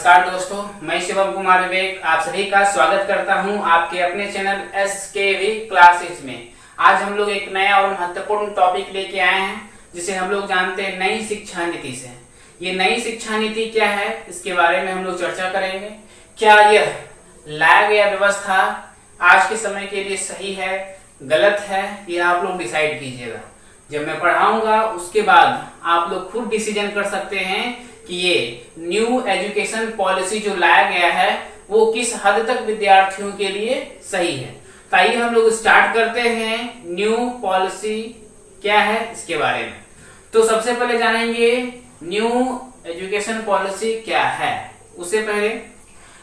नमस्कार दोस्तों, मैं शिवम कुमार विवेक आप सभी का स्वागत करता हूं आपके अपने चैनल SKV क्लासेज में। आज हम लोग एक नया और महत्वपूर्ण टॉपिक लेके आए हैं जिसे हम लोग जानते हैं नई शिक्षा नीति से। ये नई शिक्षा नीति क्या है, इसके बारे में हम लोग चर्चा करेंगे। क्या यह लाया गया व्यवस्था आज के समय के लिए सही है, गलत है, ये आप लोग डिसाइड कीजिएगा। जब मैं पढ़ाऊंगा उसके बाद आप लोग खुद डिसीजन कर सकते हैं कि ये न्यू एजुकेशन पॉलिसी जो लाया गया है वो किस हद तक विद्यार्थियों के लिए सही है। तो आइए हम लोग स्टार्ट करते हैं न्यू पॉलिसी क्या है इसके बारे में। तो सबसे पहले जानेंगे न्यू एजुकेशन पॉलिसी क्या है। उससे पहले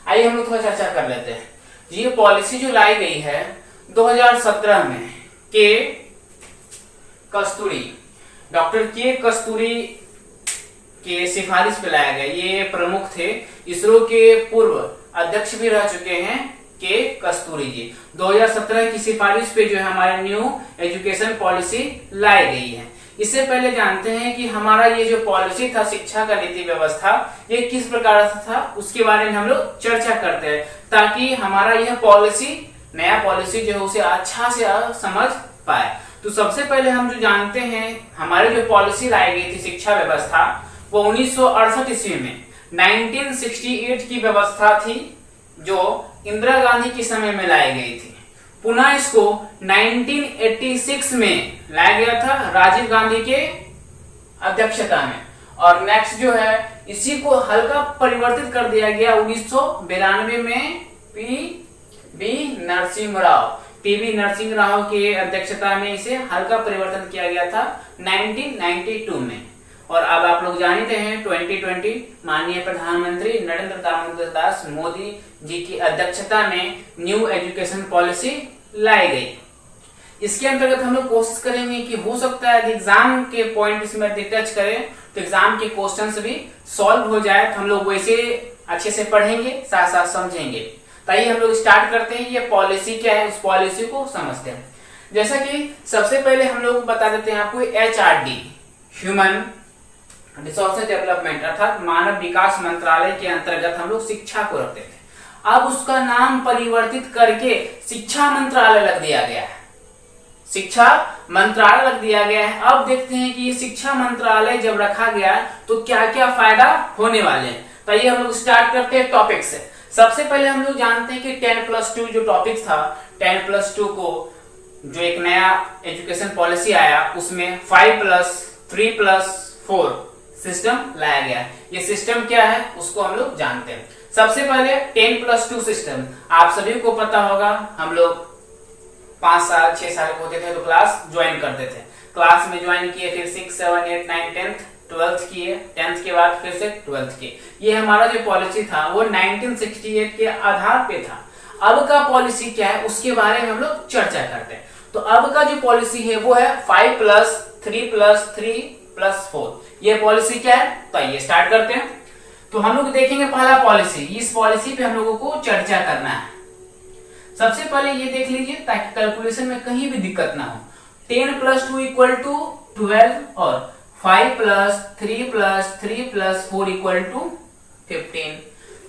आइए हम लोग थोड़ा चर्चा कर लेते हैं। ये पॉलिसी जो लाई गई है 2017 में डॉक्टर के कस्तूरी के सिफारिश पे लाया गया। ये प्रमुख थे, इसरो के पूर्व अध्यक्ष भी रह चुके हैं के कस्तूरी जी। 2017 की सिफारिश पे जो है हमारे न्यू एजुकेशन पॉलिसी लाई गई है। इससे पहले जानते हैं कि हमारा ये जो पॉलिसी था, शिक्षा का नीति व्यवस्था, ये किस प्रकार से था उसके बारे में हम लोग चर्चा करते हैं, ताकि हमारा यह पॉलिसी, नया पॉलिसी जो है उसे अच्छा से समझ पाए। तो सबसे पहले हम जो जानते हैं हमारी जो पॉलिसी लाई गई थी शिक्षा व्यवस्था, वो 1968 ईस्वी में 1968 की व्यवस्था थी जो इंदिरा गांधी के समय में लाई गई थी। पुनः इसको 1986 में लाया गया था राजीव गांधी के अध्यक्षता में। और नेक्स्ट जो है इसी को हल्का परिवर्तित कर दिया गया 1992 में पीवी नरसिंह राव के अध्यक्षता में इसे हल्का परिवर्तन किया गया था 1992 में। और अब आप लोग जानते हैं 2020 माननीय प्रधानमंत्री नरेंद्र दामोदर दास मोदी जी की अध्यक्षता में न्यू एजुकेशन पॉलिसी लाई गई। इसके अंतर्गत हम लोग कोशिश करेंगे कि हो सकता है एग्जाम के पॉइंट इसमें टच करें तो एग्जाम के क्वेश्चंस भी सॉल्व हो जाए, तो हम लोग वैसे अच्छे से पढ़ेंगे, साथ साथ समझेंगे। ताकि हम लोग स्टार्ट करते हैं ये पॉलिसी क्या है, उस पॉलिसी को समझते हैं। जैसा कि सबसे पहले हम लोग बता देते हैं आपको HRD ह्यूमन रिसोर्सेज डेवलपमेंट अर्थात मानव विकास मंत्रालय के अंतर्गत हम लोग शिक्षा को रखते थे। अब उसका नाम परिवर्तित करके शिक्षा मंत्रालय रख दिया गया है। शिक्षा मंत्रालय रख दिया गया है। अब देखते हैं कि ये शिक्षा मंत्रालय जब रखा गया तो क्या क्या फायदा होने वाले हैं। तो ये हम लोग स्टार्ट करते हैं टॉपिक से। सबसे पहले हम लोग जानते हैं कि 10+2 जो टॉपिक था, 10+2 को जो एक नया एजुकेशन पॉलिसी आया उसमें 5+3+4 सिस्टम लाया गया। ये सिस्टम क्या है उसको हम लोग जानते हैं। सबसे पहले 10+2 सिस्टम आप सभी को पता होगा। हम लोग 5 साल 6 साल के होते थे तो क्लास ज्वाइन करते थे। क्लास में ज्वाइन किए, फिर 6, 7, 8, 9, 10th 12th किए, 10th के बाद फिर से 12th किए। ये हमारा जो पॉलिसी था वो 1968 के आधार पे था। अब का पॉलिसी क्या है उसके बारे में हम लोग चर्चा करते हैं। तो अब का जो पॉलिसी है वो है 5+3+3+4। ये पॉलिसी क्या है, तो ये स्टार्ट करते हैं। तो हम लोग देखेंगे पहला पॉलिसी, इस पॉलिसी पे हम लोगों को चर्चा करना है। सबसे पहले ये देख लीजिए ताकि कैलकुलेशन में कहीं भी दिक्कत ना हो। 10+2 = 12 और 5+3+3+4 = 15।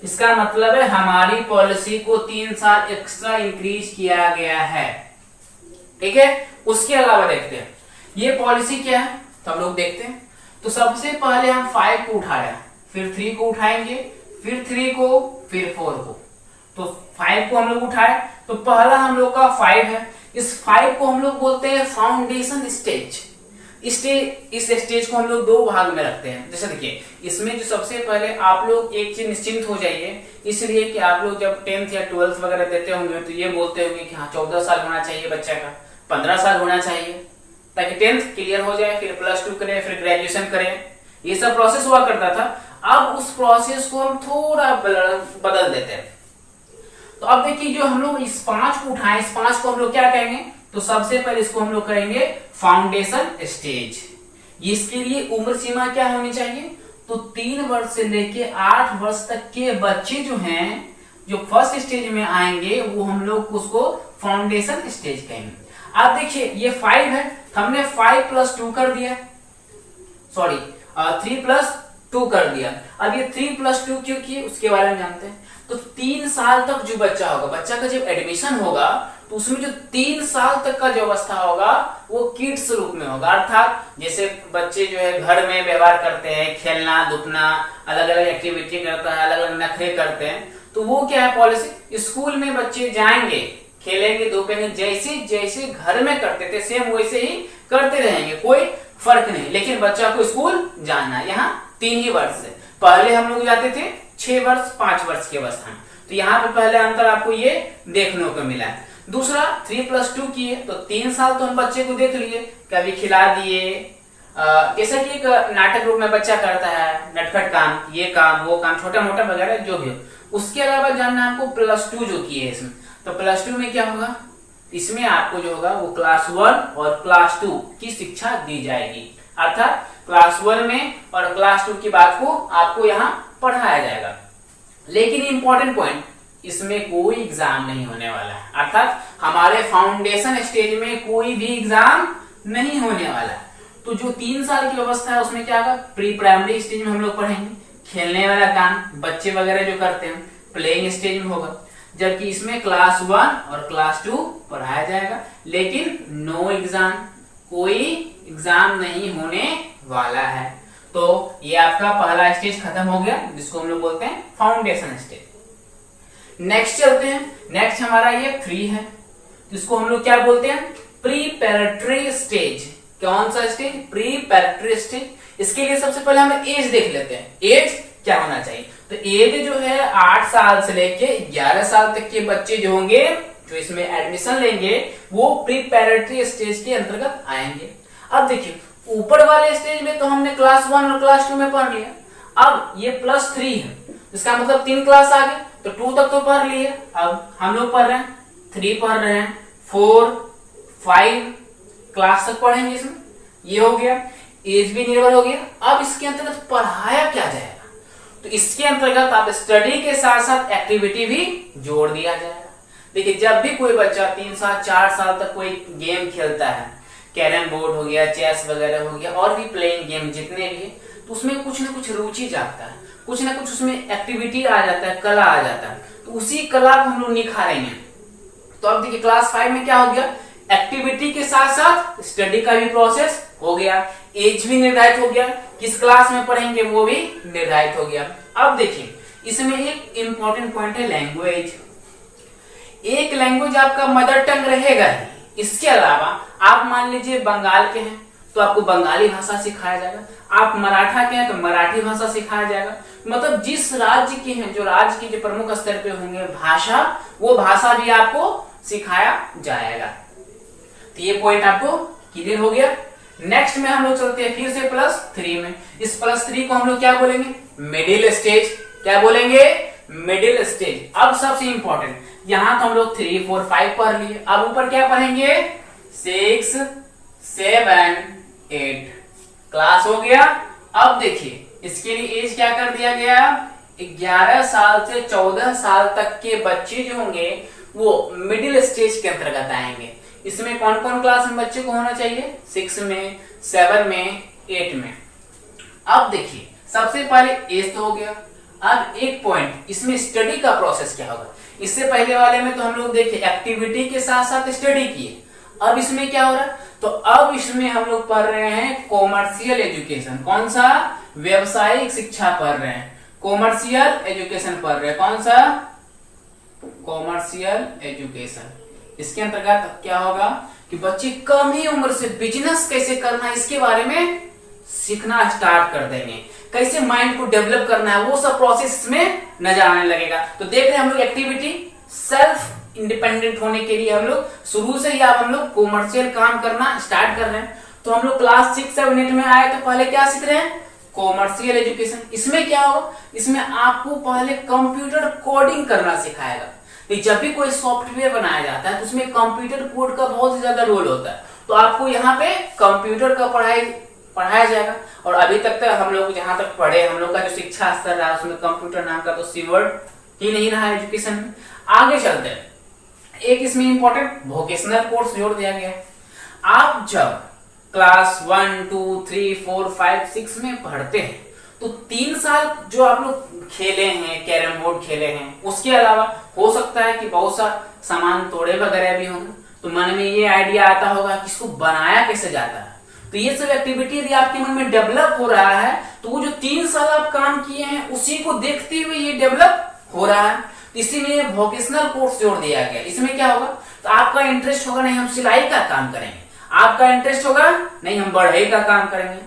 इसका मतलब है हमारी पॉलिसी को 3 साल एक्स्ट्रा इंक्रीज किया गया है। ठीक है, उसके अलावा देखते हैं ये पॉलिसी क्या है, तो हम लोग देखते हैं। तो सबसे पहले हम 5 को उठाया, फिर 3 को उठाएंगे, फिर 3 को, फिर 4 को। तो 5 को हम लोग उठाए तो पहला हम लोग का 5 है। इस 5 को हम लोग बोलते हैं फाउंडेशन स्टेज। इस स्टेज को हम लोग 2 भाग में रखते हैं। जैसे देखिए इसमें जो सबसे पहले आप लोग एक चीज निश्चिंत हो जाइए, इसलिए कि आप लोग जब 10th या 12th वगैरह देते होंगे तो ये बोलते होंगे कि हाँ 14 साल होना चाहिए बच्चा का, 15 साल होना चाहिए, ताकि 10th क्लियर हो जाए, फिर +2 करें, फिर ग्रेजुएशन करें। ये सब प्रोसेस हुआ करता था। अब उस प्रोसेस को हम थोड़ा बदल देते हैं। तो अब देखिए जो हम लोग इस 5 को उठाएं, इस 5 को हम लोग क्या कहेंगे, तो सबसे पहले इसको हम लोग करेंगे फाउंडेशन स्टेज। इसके लिए उम्र सीमा क्या होनी चाहिए, तो 3 वर्ष से लेके 8 वर्ष तक के बच्चे जो हैं, जो फर्स्ट स्टेज में आएंगे वो हम लोग उसको फाउंडेशन स्टेज कहेंगे। अब देखिए ये 5 है, हमने 5+2 कर दिया, सॉरी 3+3 2 कर दिया। अब ये 3+2 क्यों किए उसके बारे में जानते हैं। तो 3 साल तक जो बच्चा होगा, बच्चा का जब एडमिशन होगा तो उसमें जो 3 साल तक का जो अवस्था होगा वो किड्स रूप में होगा। अर्थात जैसे बच्चे जो है घर में व्यवहार करते हैं, खेलना धुपना, अलग अलग एक्टिविटी करता है, अलग अलग नखरे करते हैं, तो वो क्या है पॉलिसी, स्कूल में बच्चे जाएंगे, खेलेंगे धूपेंगे, जैसे जैसे घर में करते थे सेम वैसे ही करते रहेंगे, कोई फर्क नहीं। लेकिन बच्चा को स्कूल जाना, यहाँ 3 ही वर्ष है। पहले हम लोग जाते थे 6 वर्ष 5 वर्ष की अवस्था में, तो यहाँ पे पहले अंतर आपको ये देखने को मिला है। दूसरा 3+2 किए तो 3 साल तो हम बच्चे को देख लिए, कभी खिला दिए, जैसा कि एक नाटक रूप में बच्चा करता है नटखट काम, ये काम वो काम, छोटा मोटा वगैरह जो भी हो। उसके अलावा जानना आपको +2 जो किए इसमें, तो +2 में क्या होगा, इसमें आपको जो होगा वो क्लास 1 और क्लास 2 की शिक्षा दी जाएगी। अर्थात क्लास 1 में और क्लास 2 की बात को आपको यहाँ पढ़ाया जाएगा। लेकिन इंपॉर्टेंट पॉइंट, इसमें कोई एग्जाम नहीं होने वाला है। अर्थात हमारे फाउंडेशन स्टेज में कोई भी एग्जाम नहीं होने वाला है। तो जो 3 साल की अवस्था है उसमें क्या होगा, प्री प्राइमरी स्टेज में हम लोग पढ़ेंगे, खेलने वाला काम बच्चे वगैरह जो करते हैं प्लेइंग स्टेज में होगा। जबकि इसमें क्लास 1 और क्लास 2 पढ़ाया जाएगा, लेकिन नो एग्जाम, कोई एग्जाम नहीं होने वाला है। तो ये आपका पहला स्टेज खत्म हो गया, जिसको हम लोग बोलते हैं फाउंडेशन स्टेज। नेक्स्ट चलते हैं, नेक्स्ट हमारा ये 3 है, जिसको हम लोग क्या बोलते हैं, प्रीपैरेटरी स्टेज। कौन सा स्टेज, प्रीपैरेटरी स्टेज। इसके लिए सबसे पहले हम एज देख लेते हैं, एज क्या होना चाहिए। तो एज जो है 8 साल से लेके 11 साल तक के बच्चे जो होंगे जो इसमें एडमिशन लेंगे वो प्रीपैरेटरी स्टेज के अंतर्गत आएंगे। अब देखिए ऊपर वाले स्टेज में तो हमने क्लास 1 और क्लास 2 में पढ़ लिया, अब ये +3 है, इसका मतलब 3 क्लास आगे, तो 2 तक तो पढ़ लिए। अब हम लोग पढ़ रहे हैं 3 पढ़ रहे हैं, 4 5 क्लास तक पढ़ेंगे इसमें, ये हो गया, एज भी निर्भर हो गया। अब इसके अंतर्गत पढ़ाया क्या जाएगा, तो इसके अंतर्गत आप स्टडी के साथ साथ एक्टिविटी भी जोड़ दिया जाएगा। देखिए जब भी कोई बच्चा 3 साल 4 साल तक कोई गेम खेलता है, कैरम बोर्ड हो गया, चेस वगैरह हो गया, और भी प्लेइंग गेम जितने भी है, तो उसमें कुछ ना कुछ रुचि जागता है, कुछ ना कुछ उसमें एक्टिविटी आ जाता है, कला आ जाता है, तो उसी कला को हम लोग निखारेंगे। तो अब देखिए क्लास 5 में क्या हो गया, एक्टिविटी के साथ साथ स्टडी का भी प्रोसेस हो गया, एज भी निर्धारित हो गया, किस क्लास में पढ़ेंगे वो भी निर्धारित हो गया। अब देखिए इसमें एक इंपॉर्टेंट पॉइंट है लैंग्वेज। एक लैंग्वेज आपका मदर टंग रहेगा ही, इसके अलावा आप मान लीजिए बंगाल के हैं तो आपको बंगाली भाषा सिखाया जाएगा, आप मराठा के हैं तो मराठी भाषा सिखाया जाएगा। मतलब जिस राज्य के हैं, जो राज्य के जो प्रमुख स्तर पे होंगे भाषा, वो भाषा भी आपको सिखाया जाएगा। तो ये पॉइंट आपको क्लियर हो गया। नेक्स्ट में हम लोग चलते हैं फिर से +3 में। इस +3 को हम लोग क्या बोलेंगे, मिडिल स्टेज। क्या बोलेंगे, मिडिल स्टेज। अब सबसे इंपॉर्टेंट, यहां तो हम लोग 3 4 5 पढ़ लिए, अब ऊपर क्या पढ़ेंगे, 6 7 8 क्लास हो गया। अब देखिए इसके लिए एज क्या कर दिया गया, 11 साल से 14 साल तक के बच्चे जो होंगे वो मिडिल स्टेज के अंतर्गत आएंगे। इसमें कौन कौन क्लास में बच्चे को होना चाहिए, 6 में 7 में 8 में। अब देखिए सबसे पहले एज तो हो गया, अब एक पॉइंट, इसमें स्टडी का प्रोसेस क्या होगा। इससे पहले वाले में तो हम लोग देखिए एक्टिविटी के साथ साथ स्टडी किए, अब इसमें क्या हो रहा है, तो अब इसमें हम लोग पढ़ रहे हैं कॉमर्शियल एजुकेशन। कौन सा, व्यवसायिक शिक्षा पढ़ रहे हैं, कॉमर्शियल एजुकेशन पढ़ रहे हैं। कौन सा, कॉमर्शियल एजुकेशन। इसके अंतर्गत क्या होगा कि बच्चे कम ही उम्र से बिजनेस कैसे करना है इसके बारे में सीखना स्टार्ट कर देंगे, कैसे माइंड को डेवलप करना है वो सब प्रोसेस में नजर आने लगेगा। तो देख रहे हैं हम लोग एक्टिविटी, सेल्फ इंडिपेंडेंट होने के लिए हम लोग शुरू से ही अब हम लोग कॉमर्शियल काम करना स्टार्ट कर रहे हैं। तो हम लोग क्लास 6 7 8 में आए तो पहले क्या सीख रहे हैं, कॉमर्शियल एजुकेशन। इसमें क्या हो, इसमें आपको पहले कंप्यूटर कोडिंग करना सिखाएगा। जब भी कोई सॉफ्टवेयर बनाया जाता है तो उसमें कंप्यूटर कोड का बहुत ही ज्यादा रोल होता है, तो आपको यहाँ पे कंप्यूटर का पढ़ाया जाएगा। और अभी तक हम लोग जहां तक पढ़े, हम लोग का जो शिक्षा स्तर रहा उसमें कंप्यूटर नाम का तो सी वर्ड ही नहीं रहा एजुकेशन में। आगे चलते हैं, एक इसमें इंपॉर्टेंट वोकेशनल कोर्स जोड़ दिया गया है। आप जब क्लास 1 2 3 4 5 6 में पढ़ते हैं तो 3 साल जो आप लोग खेले हैं, कैरम बोर्ड खेले हैं, उसके अलावा हो सकता है कि बहुत सा सामान तोड़े वगैरह भी होंगे, तो मन में ये आइडिया आता होगा कि इसको बनाया कैसे जाता है। तो ये सब एक्टिविटी यदि आपके मन में डेवलप हो रहा है तो वो जो 3 साल आप काम किए हैं उसी को देखते हुए ये डेवलप हो रहा है। तो इसीलिए वोकेशनल कोर्स जोड़ दिया गया। इसमें क्या होगा, तो आपका इंटरेस्ट होगा नहीं हम सिलाई का काम करेंगे, आपका इंटरेस्ट होगा नहीं हम बढ़ई का काम करेंगे,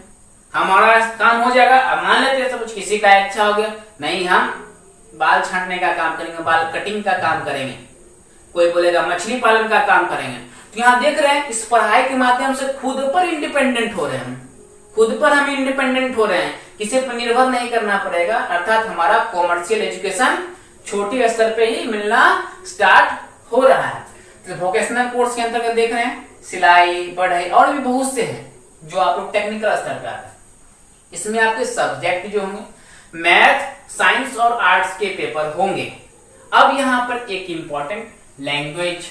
हमारा काम हो जाएगा। अब मान लेते हैं सब किसी का इच्छा हो गया नहीं हम बाल छांटने का काम करेंगे, बाल कटिंग का काम करेंगे, कोई बोलेगा मछली पालन का काम करेंगे। तो यहाँ देख रहे हैं इस पढ़ाई के माध्यम से खुद पर इंडिपेंडेंट हो रहे हैं, खुद पर हम इंडिपेंडेंट हो रहे हैं, किसी पर निर्भर नहीं करना पड़ेगा। अर्थात हमारा कॉमर्शियल एजुकेशन छोटे स्तर पे ही मिलना स्टार्ट हो रहा है। तो वोकेशनल कोर्स के अंतर्गत देख रहे हैं सिलाई, बढ़ई और भी बहुत से हैं जो आप लोग टेक्निकल स्तर पे आते हैं। इसमें आपके सब्जेक्ट जो होंगे मैथ, साइंस और आर्ट्स के पेपर होंगे। अब यहाँ पर एक इंपॉर्टेंट लैंग्वेज,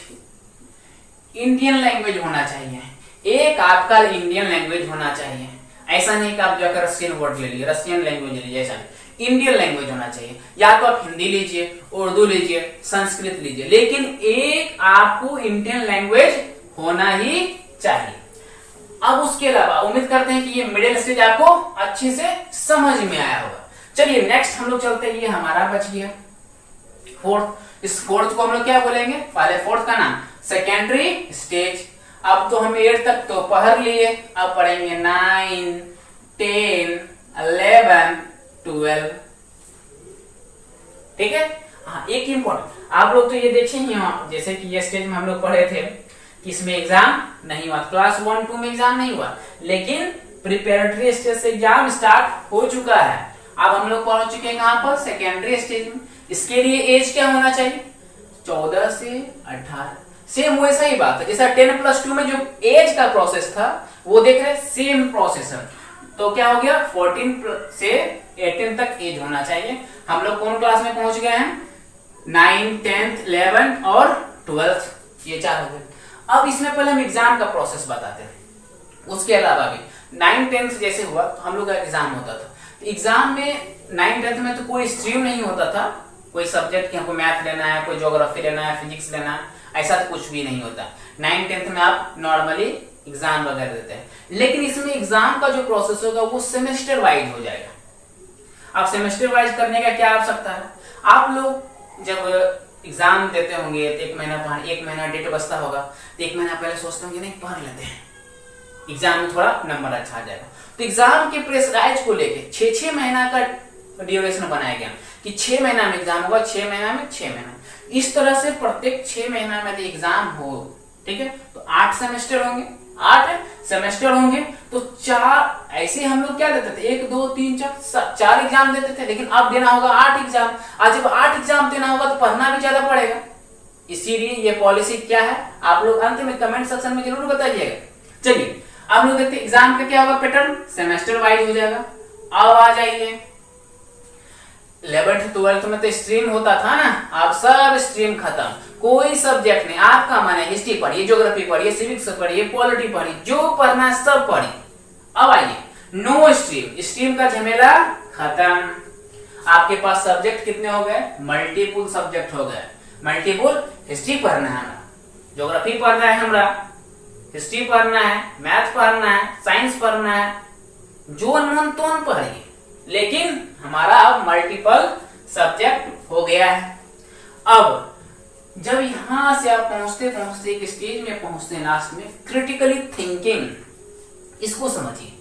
इंडियन लैंग्वेज होना चाहिए, एक आपका इंडियन लैंग्वेज होना चाहिए। ऐसा नहीं कि आप जाकर रशियन वर्ड ले लीजिए, रशियन लैंग्वेज ले लीजिए, ऐसा नहीं, इंडियन लैंग्वेज होना चाहिए। या तो आप हिंदी लीजिए, उर्दू लीजिए, संस्कृत लीजिए, लेकिन एक आपको इंडियन लैंग्वेज होना ही चाहिए। अब उसके अलावा उम्मीद करते हैं कि ये मिडिल स्टेज आपको अच्छे से समझ में आया होगा। चलिए नेक्स्ट हम लोग चलते हैं, ये हमारा बच गया फोर्थ। इस फोर्थ को हम लोग क्या बोलेंगे, पहले फोर्थ का नाम सेकेंडरी स्टेज। अब तो हम 8 तक तो पढ़ लिए, अब पढ़ेंगे 9, 10, 11, 12। ठीक है। हाँ एक इंपॉर्टेंट आप लोग तो ये देखे ही हो, जैसे कि ये स्टेज में हम लोग पढ़े थे कि इसमें एग्जाम नहीं हुआ, क्लास 1, 2 में एग्जाम नहीं हुआ, लेकिन प्रिपरेटरी स्टेज से एग्जाम स्टार्ट हो चुका है। अब हम लोग पहुंच चुके हैं कहां पर, सेकेंडरी स्टेज में। इसके लिए एज क्या होना चाहिए, 14 से 18। सेम वैसा ही बात है जैसा 10+2 में जो एज का प्रोसेस था वो देख रहे सेम प्रोसेस है। तो क्या हो गया 14 से 18 तक एज होना चाहिए। हम लोग कौन क्लास में पहुंच गए हैं, 9, 10, 11 और 12, ये 4 हो गए। अब इसमें पहले हम एग्जाम का प्रोसेस बताते हैं। उसके अलावा भी 9, 10 जैसे हुआ तो हम लोग का एग्जाम होता था। तो एग्जाम में 9, 10 में तो कोई स्ट्रीम नहीं होता था, कोई सब्जेक्ट की हमको मैथ लेना है, कोई ज्योग्राफी लेना है, फिजिक्स लेना है, ऐसा तो कुछ भी नहीं होता। 9, 10 में आप नॉर्मली एग्जाम वगैरह देते हैं, लेकिन इसमें एग्जाम का जो प्रोसेस होगा वो सेमेस्टर वाइज हो जाएगा। आप सेमेस्टर वाइज करने का क्या आवश्यकता है, आप लोग जब एग्जाम देते होंगे तो 1 महीना डेट बचता होगा, तो 1 महीना पहले सोचते होंगे नहीं पढ़ लेते हैं, एग्जाम में थोड़ा नंबर अच्छा आ जाएगा। तो एग्जाम के प्रेशराइज को लेके 6 महीना का ड्यूरेशन बनाया गया कि 6 महीना में एग्जाम होगा, 6 महीना में 6 महीना, इस तरह से प्रत्येक 6 महीना में यदि एग्जाम हो, ठीक है, तो 8 सेमेस्टर होंगे, 8 सेमेस्टर होंगे। तो 4 ऐसे हम लोग क्या देते थे, 1, 2, 3, 4 एग्जाम देते थे, लेकिन अब देना होगा 8 एग्जाम। आज जब 8 एग्जाम देना होगा तो पढ़ना भी ज्यादा पड़ेगा। इसीलिए ये पॉलिसी क्या है आप लोग अंत में कमेंट सेक्शन में जरूर बताइएगा। चलिए अब लोग देखते हैं एग्जाम का क्या होगा पैटर्न, सेमेस्टर वाइज हो जाएगा। अब आ जाइए 11th 12th में तो स्ट्रीम होता था ना, अब सब स्ट्रीम खत्म, कोई सब्जेक्ट नहीं। आपका मन है हिस्ट्री पढ़िए, ज्योग्राफी पढ़िए, सिविक्स पढ़िए, पॉलिटी पढ़िए, जो पढ़ना है सब पढ़िए। अब आइए नो स्ट्रीम, स्ट्रीम का झमेला खत्म। आपके पास सब्जेक्ट कितने हो गए, मल्टीपल सब्जेक्ट हो गए। मल्टीपल हिस्ट्री पढ़ना है हमारा, ज्योग्राफी पढ़ना है हमारा, हिस्ट्री पढ़ना है, मैथ पढ़ना है, साइंस पढ़ना है, जो मन तो पढ़िए, लेकिन हमारा अब मल्टीपल सब्जेक्ट हो गया है। अब जब यहां से आप पहुंचते पहुंचते एक स्टेज में पहुंचते लास्ट में क्रिटिकली थिंकिंग, इसको समझिए।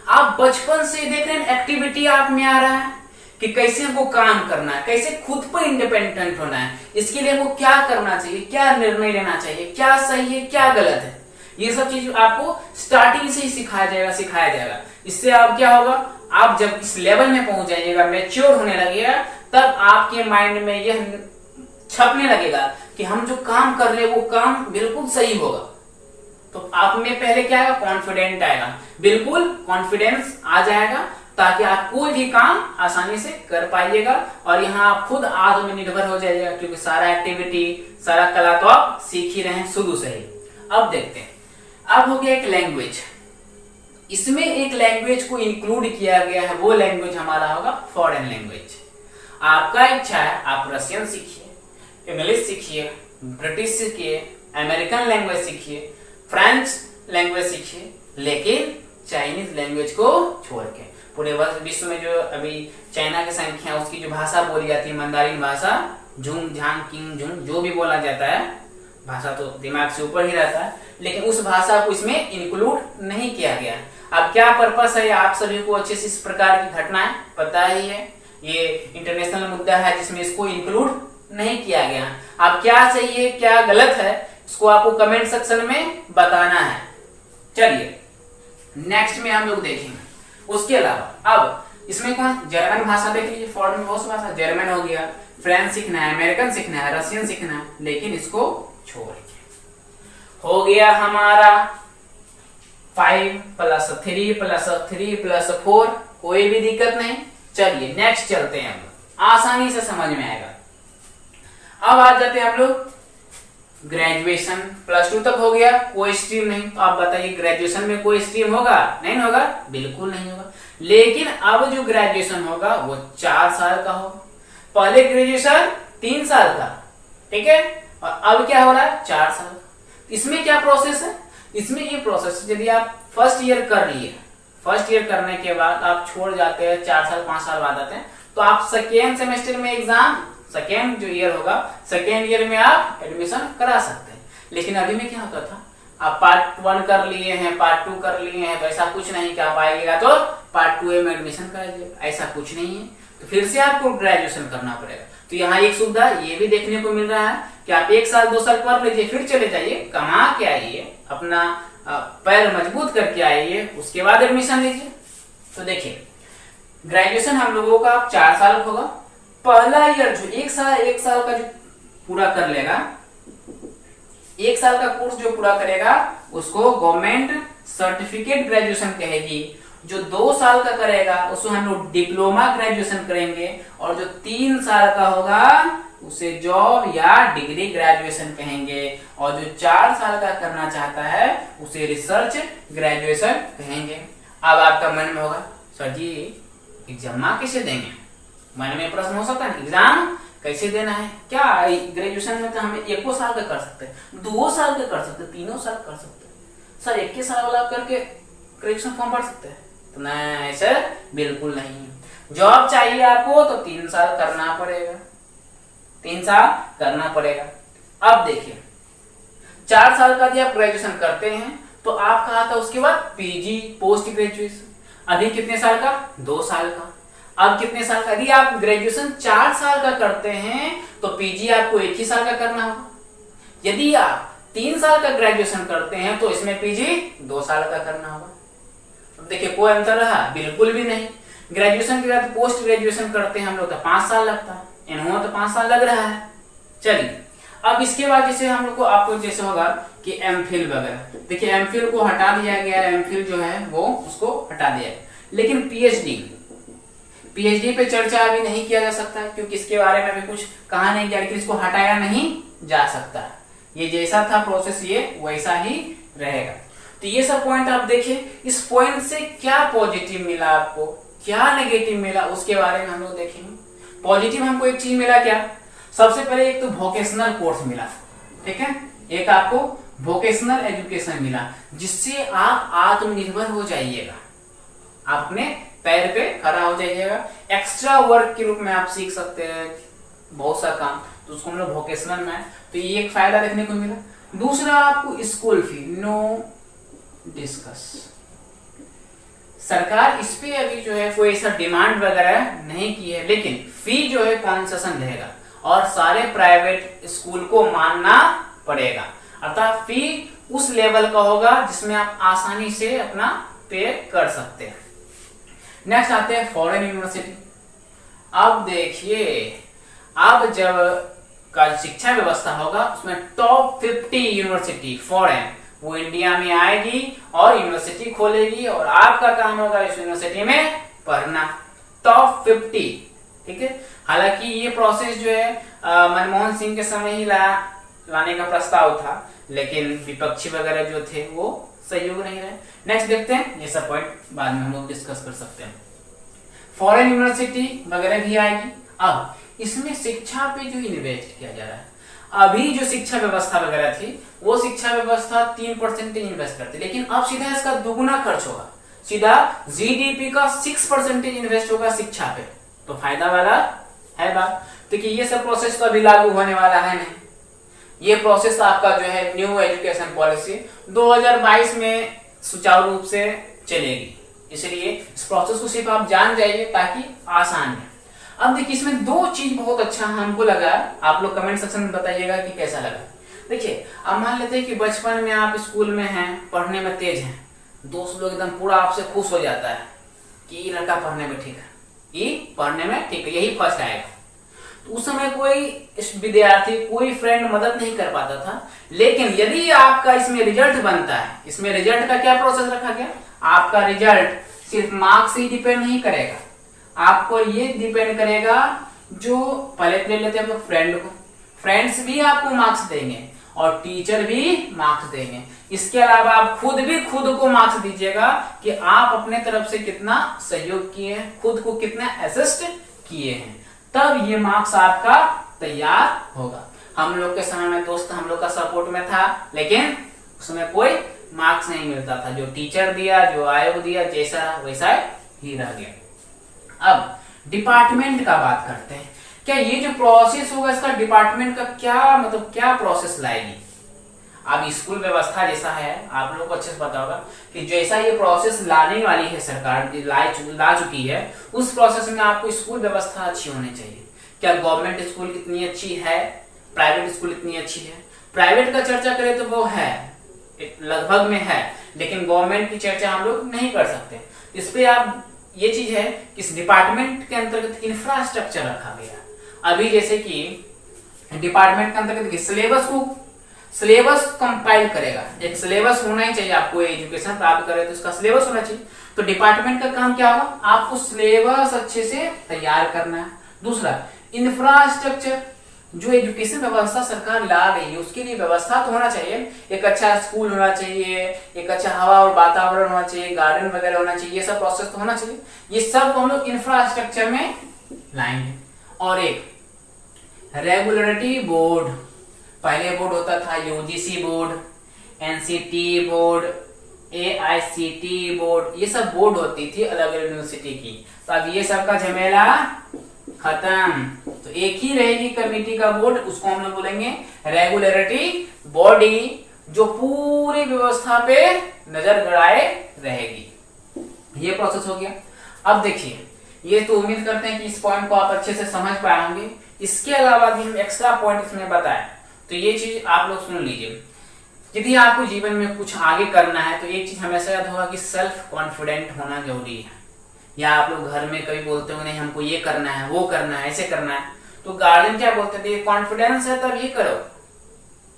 आप बचपन से देख रहे हैं एक्टिविटी आप में आ रहा है कि कैसे हमको काम करना है, कैसे खुद पर इंडिपेंडेंट होना है, इसके लिए हमको क्या करना चाहिए, क्या निर्णय लेना चाहिए, क्या सही है क्या गलत है, ये सब चीज आपको स्टार्टिंग से ही सिखाया जाएगा। इससे आप क्या होगा, आप जब इस लेवल में पहुंच जाइएगा, मैच्योर होने लगेगा, तब आपके माइंड में यह छपने लगेगा कि हम जो काम कर रहे हैं वो काम बिल्कुल सही होगा। तो आप में पहले क्या आएगा, कॉन्फिडेंट आएगा, बिल्कुल कॉन्फिडेंस आ जाएगा, ताकि आप कोई भी काम आसानी से कर पाइएगा और यहाँ आप खुद आत्मनिर्भर हो जाइएगा, क्योंकि सारा एक्टिविटी सारा कला तो आप सीख ही रहे हैं शुरू से ही। अब देखते हैं, अब हो गया एक लैंग्वेज। इसमें एक लैंग्वेज को इंक्लूड किया गया है, वो लैंग्वेज हमारा होगा फॉरेन लैंग्वेज। आपका इच्छा है आप रशियन सीखिए, इंग्लिश सीखिए, ब्रिटिश सीखिए, अमेरिकन लैंग्वेज सीखिए, फ्रेंच लैंग्वेज सीखिए, लेकिन चाइनीज लैंग्वेज को छोड़ के। पूरे विश्व में जो अभी चाइना की संख्या, उसकी जो भाषा बोली जाती है मंदारिन भाषा, झुंग झांग किंग झुंग जो भी बोला जाता है, भाषा तो दिमाग से ऊपर ही रहता है, लेकिन उस भाषा को इसमें इंक्लूड नहीं किया गया। अब क्या पर्पस है, आप सभी को अच्छे से इस प्रकार की घटनाएं पता ही है, ये इंटरनेशनल मुद्दा है जिसमें इसको इंक्लूड नहीं किया गया। अब क्या सही है क्या गलत है, इसको आपको कमेंट सेक्शन में बताना है। चलिए नेक्स्ट में हम लोग देखेंगे। उसके अलावा अब इसमें कौन, जर्मन भाषा देख लीजिए, फॉरेन में बहुत सी भाषा, जर्मन हो गया, फ्रेंच सीखना है, अमेरिकन सीखना है, रशियन सीखना है, लेकिन इसको छोड़ के हो गया हमारा 5 + 3 + 3 + 4, कोई भी दिक्कत नहीं। चलिए नेक्स्ट चलते हैं, हम लोग आसानी से समझ में आएगा। अब आ जाते हैं हम लोग ग्रेजुएशन, +2 तक हो गया, कोई स्ट्रीम नहीं। तो आप बताइए ग्रेजुएशन में कोई स्ट्रीम होगा? नहीं होगा, बिल्कुल नहीं होगा। लेकिन अब जो ग्रेजुएशन होगा वो 4 साल का होगा। पहले ग्रेजुएशन 3 साल का, ठीक है, और अब क्या हो रहा है 4 साल। इसमें क्या प्रोसेस है, इसमें ये प्रोसेस, यदि आप फर्स्ट ईयर कर लिए, फर्स्ट ईयर करने के बाद आप छोड़ जाते हैं, 4 साल 5 साल बाद आते हैं, तो आप सेकेंड सेमेस्टर में एग्जाम, सेकेंड जो ईयर होगा, सेकेंड ईयर में आप एडमिशन करा सकते हैं। लेकिन अभी में क्या होता था, आप पार्ट 1 कर लिए हैं, पार्ट 2 कर लिए हैं, तो ऐसा कुछ नहीं कि आप आइएगा तो पार्ट 2 में एडमिशन कराइए, ऐसा कुछ नहीं है। तो फिर से आपको ग्रेजुएशन करना पड़ेगा। तो यहाँ एक सुविधा ये भी देखने को मिल रहा है कि आप 1 साल 2 साल पढ़ लीजिए, फिर चले जाइए, कमा के आइए, अपना पैर मजबूत करके आइए, उसके बाद एडमिशन लीजिए। तो देखिए ग्रेजुएशन हम लोगों का 4 साल होगा। पहला ईयर जो 1 साल का जो पूरा कर लेगा, 1 साल का कोर्स जो पूरा करेगा उसको गवर्नमेंट सर्टिफिकेट ग्रेजुएशन कहेगी। जो 2 साल का करेगा उसको हम लोग डिप्लोमा ग्रेजुएशन करेंगे, और जो 3 साल का होगा उसे जॉब या डिग्री ग्रेजुएशन कहेंगे, और जो 4 साल का करना चाहता है उसे रिसर्च ग्रेजुएशन कहेंगे। अब आपका मन में होगा सर जी एग्जाम कैसे देंगे, मन में प्रश्न हो सकता है एग्जाम कैसे देना है, क्या ग्रेजुएशन में तो हमें 1 साल का कर सकते हैं, 2 साल का कर सकते हैं, 3 साल कर सकते हैं, सर 1 साल वाला करके ग्रेजुएशन फॉर्म भर सकते हैं? तो नहीं सर, बिल्कुल नहीं। जॉब चाहिए आपको तो 3 साल करना पड़ेगा, 3 साल करना पड़ेगा। अब देखिए 4 साल का जब आप ग्रेजुएशन करते हैं तो आपका आता है उसके बाद पीजी, पोस्ट ग्रेजुएशन। अभी कितने साल का? 2 साल का। अब कितने साल का? यदि आप ग्रेजुएशन 4 साल का करते हैं तो पीजी आपको 1 ही साल का करना होगा। यदि आप 3 साल का ग्रेजुएशन करते हैं तो इसमें पीजी 2 साल का करना होगा। अब देखिए कोई अंतर रहा? बिल्कुल भी नहीं। ग्रेजुएशन के बाद पोस्ट ग्रेजुएशन करते हैं हम लोग तो 5 साल लगता है, इन्होंने तो 5 साल लग रहा है। चलिए अब इसके बाद जैसे हम लोग को आपको जैसे होगा कि एमफिल वगैरह, देखिए एमफिल को हटा दिया गया, एमफिल जो है वो उसको हटा दिया गया, लेकिन पीएचडी पे चर्चा अभी नहीं किया जा सकता है क्योंकि इसके बारे में अभी कुछ कहा नहीं गया, लेकिन इसको हटाया नहीं जा सकता। ये जैसा था प्रोसेस ये वैसा ही रहेगा। तो ये सब पॉइंट आप देखिए, इस पॉइंट से क्या पॉजिटिव मिला आपको, क्या नेगेटिव मिला, उसके बारे में हम लोग देखेंगे। पॉजिटिव हमको एक चीज मिला क्या, सबसे पहले एक तो वोकेशनल कोर्स मिला, ठीक है, एक आपको वोकेशनल एजुकेशन मिला जिससे आप आत्मनिर्भर हो जाइएगा, आप अपने पैर पे खड़ा हो जाइएगा। एक्स्ट्रा वर्क के रूप में आप सीख सकते हैं बहुत सा काम, तो उसको हम लोग वोकेशनल में, तो ये एक फायदा देखने को मिला। दूसरा आपको स्कूल फी नो डिस्कस, सरकार इस पे अभी जो है कोई ऐसा डिमांड वगैरह नहीं की है, लेकिन फी जो है कंसेशन रहेगा और सारे प्राइवेट स्कूल को मानना पड़ेगा, अर्थात फी उस लेवल का होगा जिसमें आप आसानी से अपना पे कर सकते हैं। नेक्स्ट आते हैं फॉरेन यूनिवर्सिटी। अब देखिए अब जब का शिक्षा व्यवस्था होगा उसमें टॉप 50 यूनिवर्सिटी फॉरेन वो इंडिया में आएगी और यूनिवर्सिटी खोलेगी और आपका काम होगा इस यूनिवर्सिटी में पढ़ना। टॉप 50, ठीक है। हालांकि ये प्रोसेस जो है मनमोहन सिंह के समय ही लाने का प्रस्ताव था, लेकिन विपक्षी वगैरह जो थे वो सहयोग नहीं रहे। नेक्स्ट देखते हैं, ये सब पॉइंट बाद में हम लोग डिस्कस कर सकते हैं। फॉरेन यूनिवर्सिटी वगैरह भी आएगी। अब इसमें शिक्षा पे जो इन्वेस्ट किया जा रहा है, अभी जो शिक्षा व्यवस्था वगैरह थी वो शिक्षा व्यवस्था 3% इन्वेस्ट करती, लेकिन अब सीधा इसका दुगुना खर्च होगा, सीधा जीडीपी का 6% इन्वेस्ट होगा शिक्षा पे, तो फायदा वाला है बात। देखिए ये सब प्रोसेस तो अभी लागू होने वाला है नहीं, ये प्रोसेस आपका जो है न्यू एजुकेशन पॉलिसी 2022 में सुचारू रूप से चलेगी, इसलिए इस प्रोसेस को सिर्फ आप जान जाइए ताकि आसान है। अब देखिए इसमें दो चीज बहुत अच्छा हमको लगा, आप लोग कमेंट सेक्शन में बताइएगा कि कैसा लगा। देखिए अब मान लेते हैं कि बचपन में आप स्कूल में हैं, पढ़ने में तेज हैं, दोस्त लोग एकदम पूरा आपसे खुश हो जाता है कि ये लड़का पढ़ने में ठीक है, ये पढ़ने में ठीक है, यही फर्स्ट आएगा। तो उस समय कोई विद्यार्थी, कोई फ्रेंड मदद नहीं कर पाता था, लेकिन यदि आपका इसमें रिजल्ट बनता है, इसमें रिजल्ट का क्या प्रोसेस रखा गया, आपका रिजल्ट सिर्फ मार्क्स से ही डिपेंड नहीं करेगा, आपको ये डिपेंड करेगा, जो पहले ले लेते हैं फ्रेंड को, फ्रेंड्स भी आपको मार्क्स देंगे और टीचर भी मार्क्स देंगे। इसके अलावा आप खुद भी खुद को मार्क्स दीजिएगा कि आप अपने तरफ से कितना सहयोग किए हैं, खुद को कितना असिस्ट किए हैं, तब ये मार्क्स आपका तैयार होगा। हम लोग के समय में दोस्त हम लोग का सपोर्ट में था, लेकिन उसमें कोई मार्क्स नहीं मिलता था, जो टीचर दिया, जो आयोग दिया, जैसा वैसा ही रह गया। अब डिपार्टमेंट का बात करते हैं, क्या ये जो प्रोसेस होगा इसका डिपार्टमेंट का क्या मतलब क्या प्रोसेस लाएगी। अब स्कूल व्यवस्था जैसा है, आप लोगों को अच्छे से पता होगा कि जैसा ये प्रोसेस लाने वाली है सरकार, ला चुकी है, उस प्रोसेस में आपको स्कूल व्यवस्था अच्छी होनी चाहिए। क्या गवर्नमेंट स्कूल कितनी अच्छी है, प्राइवेट स्कूल इतनी अच्छी है। प्राइवेट का चर्चा करें तो वो है, लगभग में है, लेकिन गवर्नमेंट की चर्चा हम लोग नहीं कर सकते। इस पे आप ये चीज है कि इस डिपार्टमेंट के अंतर्गत इंफ्रास्ट्रक्चर रखा गया। अभी जैसे कि डिपार्टमेंट के अंतर्गत सिलेबस कंपाइल करेगा, एक सिलेबस होना ही चाहिए, आपको एजुकेशन प्राप्त करे तो इसका सिलेबस होना चाहिए। तो डिपार्टमेंट का काम क्या होगा, आपको सिलेबस अच्छे से तैयार करना है। दूसरा, इंफ्रास्ट्रक्चर, जो एजुकेशन व्यवस्था सरकार ला रही है उसके लिए व्यवस्था तो होना चाहिए, एक अच्छा स्कूल होना चाहिए, एक अच्छा हवा और वातावरण होना चाहिए, गार्डन वगैरह होना चाहिए, ये सब प्रोसेस तो होना चाहिए। ये सब हम लोग इंफ्रास्ट्रक्चर में लाएंगे। और एक रेगुलेटरी बोर्ड, पहले बोर्ड होता था UGC board, NCT board, AICT board, ये सब बोर्ड होती थी अलग अलग यूनिवर्सिटी की। तो अब ये सब का झमेला खत्म, तो एक ही रहेगी कमेटी का बोर्ड, उसको हम लोग बोलेंगे रेगुलेटरी बॉडी, जो पूरी व्यवस्था पे नजर गड़ाए रहेगी। ये प्रोसेस हो गया। अब देखिए, ये तो उम्मीद करते हैं कि इस पॉइंट को आप अच्छे से समझ पाए होंगे। इसके अलावा भी हम एक्स्ट्रा पॉइंट इसमें बताएं, तो ये चीज आप लोग सुन लीजिए। यदि आपको जीवन में कुछ आगे करना है तो एक चीज हमेशा याद होगा कि सेल्फ कॉन्फिडेंट होना जरूरी है। या आप लोग घर में कभी बोलते हो नहीं हमको ये करना है, वो करना है, ऐसे करना है, तो गार्जियन क्या बोलते थे, कॉन्फिडेंस है तब ये करो,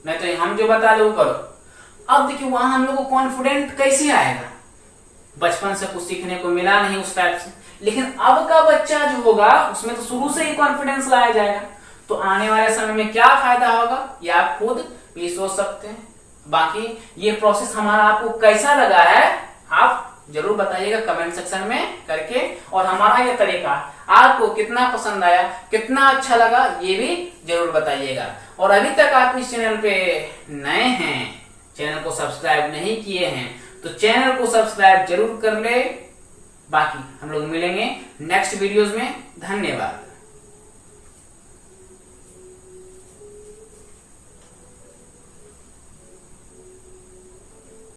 नहीं तो हम जो बता रहे वो करो। अब देखिए वहां हम लोग को कॉन्फिडेंट कैसे आएगा, बचपन से कुछ सीखने को मिला नहीं उस टाइप से, लेकिन अब का बच्चा जो होगा उसमें तो शुरू से ही कॉन्फिडेंस लाया जाएगा। तो आने वाले समय में क्या फायदा होगा ये आप खुद भी सोच सकते हैं। बाकी ये प्रोसेस हमारा आपको कैसा लगा है आप जरूर बताइएगा कमेंट सेक्शन में करके, और हमारा ये तरीका आपको कितना पसंद आया, कितना अच्छा लगा ये भी जरूर बताइएगा। और अभी तक आप इस चैनल पे नए हैं, चैनल को सब्सक्राइब नहीं किए हैं, तो चैनल को सब्सक्राइब जरूर कर ले। बाकी हम लोग मिलेंगे नेक्स्ट वीडियोस में। धन्यवाद।